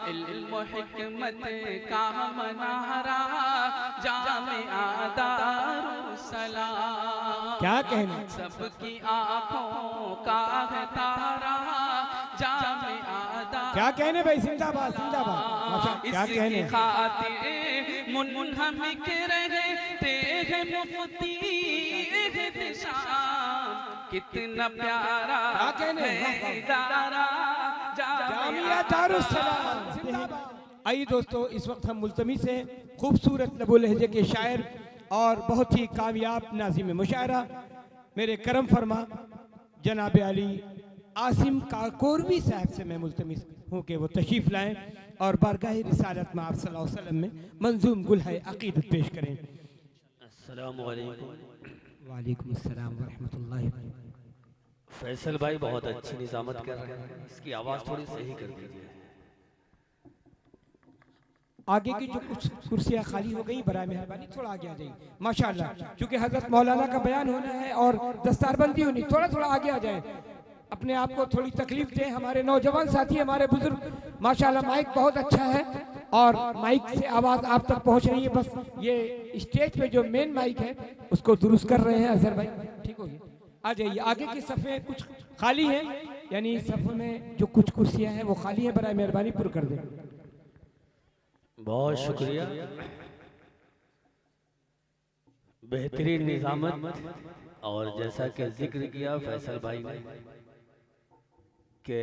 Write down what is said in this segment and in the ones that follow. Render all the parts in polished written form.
इल्म हिकमत का मनारा जामिया दारुस्सलाम। क्या कहना, सबकी आंखों का है तारा जामिया क्या कहने भाई, जिंदाबाद जिंदाबाद, माशा, क्या कहने। खातिर मुनहमिक रहते हैं मुफ्ती इहतिशाम, कितना प्यारा क्या कहने, है इदारा जामिया दारुस्सलाम जिंदाबाद। आइए दोस्तों, इस वक्त हम मुल्तमिस हैं खूबसूरत लबो लहजे के शायर और बहुत ही कामयाब नाज़िम मुशायरा मेरे करम फरमा जनाब अली आसिम काकोरवी साहब से मैं मुल्तमिस हूँ कि वो तशरीफ़ लाएँ और बारगाह रिसालत में आप सल्लल्लाहु अलैहि वसल्लम में मंजूम गुल है अक़ीदत पेश करें। अस्सलामु अलैकुम। वालेकुम अस्सलाम व रहमतुल्लाहि। फैसल भाई बहुत अच्छी निज़ामत कर रहे हैं, इसकी आवाज़ थोड़ी सही कर दीजिए। आगे की जो कुछ कुर्सियाँ खाली हो गई, बराए मेहरबानी थोड़ा आगे आ जाइए माशाअल्लाह, क्योंकि हज़रत मौलाना का बयान होना है और दस्तारबंदी होनी, थोड़ा थोड़ा आगे आ जाए, अपने आप को थोड़ी तकलीफ दें। हमारे नौजवान साथी, हमारे बुजुर्ग, माशाअल्लाह माइक बहुत अच्छा है और माइक से आवाज़ आप तक पहुंच रही है, बस ये स्टेज पे जो मेन माइक है उसको दुरुस्त कर रहे हैं अजहर भाई, ठीक हो गया। आ जाइए, आगे की सफ़े कुछ खाली हैं, यानी सफ़े में जो कुछ कुर्सियाँ हैं वो खाली हैं, बराए मेहरबानी पुर कर दें। बहुत शुक्रिया, बेहतरीन निज़ामत। और जैसा कि जिक्र किया फैसल भाई ने कि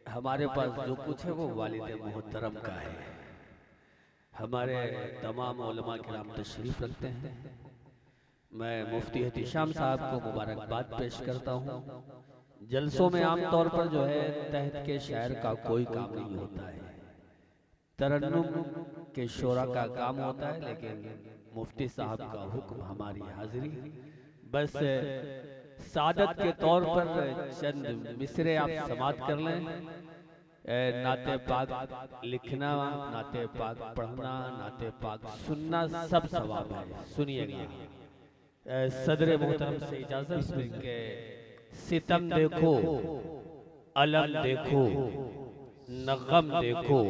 हमारे पास जो कुछ है वो वालिद मोहतरम का है। हमारे तमाम उलमा किराम तशरीफ़ रखते हैं। मैं मुफ्ती एहतिशाम साहब को मुबारकबाद पेश करता हूँ। जलसों में आम तौर पर जो है तहत के शायर का कोई काम नहीं होता है, तरन्नुम के शोरा का काम होता है, लेकिन मुफ्ती साहब का हुक्म हमारी हाजिरी। बस सादत के तौर पर चंद मिसरे आप समात कर लें। नाते पाक लिखना, नाते पाक पढ़ना, नाते पाक सुनना सब सवाब है, सुनिएगा। सदर मोहतरम से इजाजत के सितम देखो, अलम देखो, नगम देखो,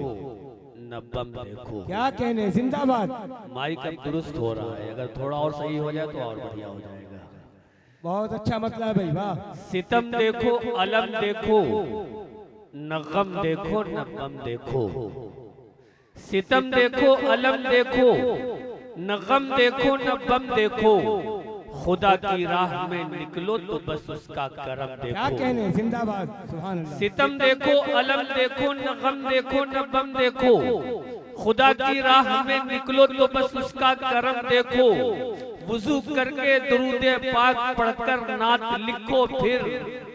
नबम देखो। क्या कहने, जिंदाबाद। माइक अब दुरुस्त हो रहा है, अगर थोड़ा और सही हो जाए तो और बढ़िया हो जाएगा। बहुत अच्छा मतलब है भाई, वाह। सितम देखो, अलम देखो, नगम देखो, नबम देखो। सितम देखो, अलम देखो, नगम देखो, नबम देखो। खुदा की राह में निकलो तो बस उसका करम देखो। क्या कहने, जिंदाबाद, सुभान अल्लाह। सितम देखो, अलम देखो, नगम देखो, नबम देखो। खुदा की राह में निकलो तो बस उसका करम देखो। वुजू करके दुरूदे पाक पढ़कर नात लिखो, फिर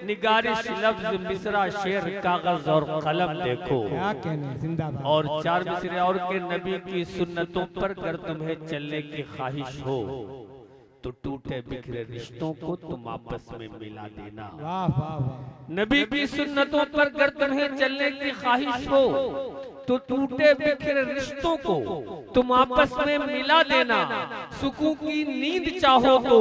निगारिश लफ्ज मिसरा शेर कागज और कलम देखो। क्या कहने, जिंदाबाद। और चार मिसरे और के नबी की सुन्नतों पर अगर तुम्हें चलने की ख्वाहिश हो तो टूटे बिखरे रिश्तों को तुम आपस में मिला देना। वाह वाह वाह। नबी की सुन्नतों पर अगर तुम्हें चलने की ख्वाहिश हो तो टूटे बिखरे रिश्तों को तुम आपस में मिला देना। सुकून की नींद चाहो तो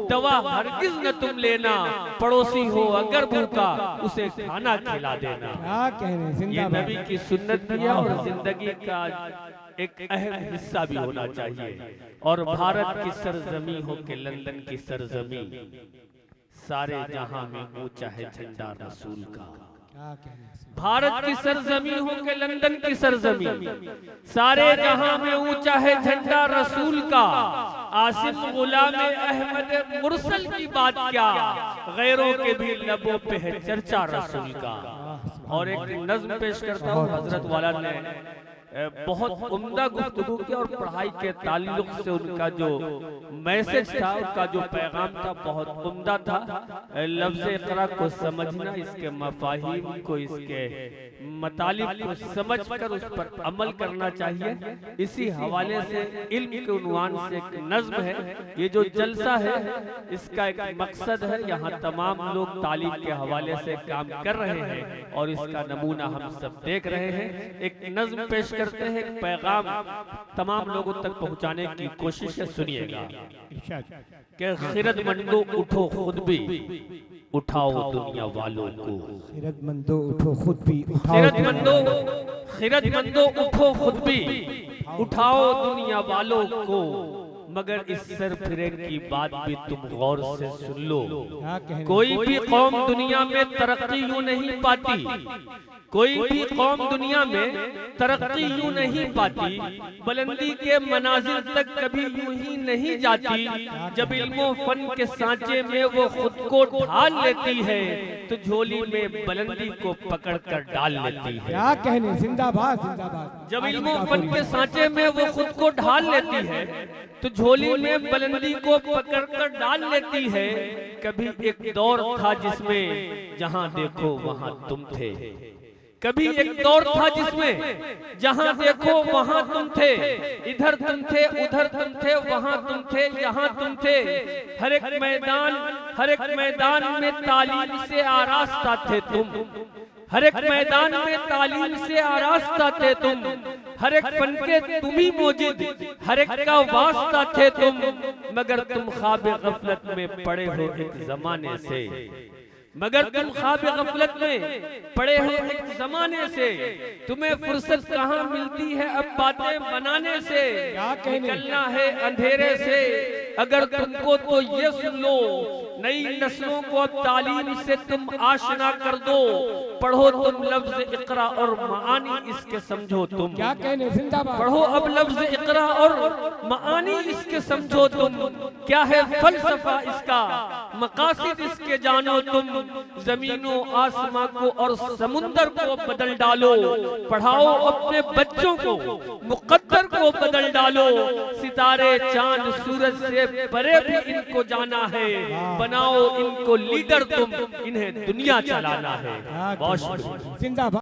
दवा हरगिज न तुम लेना। पड़ोसी हो अगर भूखा उसे खाना खिला देना। क्या कहने, ये जिंदाबाद। नबी की सुन्नत भी है और जिंदगी का एक अहम हिस्सा भी होना चाहिए। और भारत की सरजमी हो के लंदन की सरजमी, सारे जहां में ऊंचा है झंडा रसूल का। क्या कहने, भारत की सरजमी हो के लंदन की सरजमी, सारे जहां में ऊंचा है झंडा रसूल का। आसिम गुलाम अहमद मुरसल की बात क्या, गैरों के भी लबों पे है चर्चा रसूल का। और एक नज्म पेश करता हूँ, हजरत वाला ने बहुत उम्दा गुफ्तगू की और पढ़ाई के ताल्लुक से उनका जो मैसेज था, उनका जो पैगाम था बहुत उम्दा था। लफ्ज़ इक़रा को समझना, इसके मफाहिम को, इसके मतालिब को समझ कर उस पर अमल करना चाहिए। इसी हवाले से इल्म के उन्वान से एक नज्म है। ये जो जलसा है इसका एक मकसद है, यहाँ तमाम लोग तालीम के हवाले से काम कर रहे हैं और इसका नमूना हम सब देख रहे हैं। एक नज्म पेश करते हैं, एक पैगाम तमाम लोगों तक पहुंचाने की कोशिश है, सुनिएगा। कि खिरदमंदो उठो खुद भी उठाओ दुनिया वालों को। खिरदमंदो उठो खुद भी उठाओ खिरतमंदो उठो खुद भी, उठाओ दुनिया वालों को, मगर इस सर फिरे की बात भी तुम गौर से सुन लो। कोई भी कौम दुनिया में तरक्की यूं नहीं पाती, कोई भी कौम दुनिया में तरक्की यूं नहीं पाती, बुलंदी के मनाजिल तक कभी यूं ही नहीं जाती, जब इल्मो फन के सांचे में वो खुद को ढाल लेती है, तो झोली में बुलंदी को पकड़ कर डाल लेती है। क्या कहने, जिंदाबाद जिंदाबाद। जब इल्मो फन के सांचे में वो खुद को ढाल लेती है, तो झोली में बुलंदी को पकड़ कर डाल लेती है। कभी एक दौर था जिसमें जहां देखो वहां तुम थे, कभी एक दौर था जिसमें जहां देखो वहां तुम थे, इधर तुम थे, उधर तुम थे, वहां तुम थे, यहाँ तुम थे। हर एक मैदान में तालीम से आरास्ता थे तुम, हर एक मैदान में तालीम से आरास्ता थे तुम, हर एक फन के तुम ही मौजूद, हर एक का वास्ता थे तुम, मगर तुम ख्वाब गफलत में पड़े हो एक जमाने से, मगर तुम ख्वाब गफलत में पड़े हो एक जमाने से। तुम्हें फुर्सत कहाँ मिलती है अब बातें बनाने से, निकलना है अंधेरे से अगर तुमको तो ये सुन लो, नई नस्लों को तालीम से तुम आशना कर दो। पढ़ो तुम लफ्ज इकरा और मानी इसके समझो तुम, क्या कहने, जिंदाबाद। पढ़ो अब लफ्ज इकरा और मानी इसके समझो तुम, क्या है फलसफा इसका, मकासिद इसके जानो तुम। जमीनों आसमां को और समुंदर को बदल डालो, पढ़ाओ अपने बच्चों को, मुकद्दर को बदल डालो। सितारे चांद सूरज से परे भी इनको जाना है, बनाओ इनको लीडर तुम, इन्हें दुनिया चलाना है। बहुत शुक्रिया। जिंदाबाद।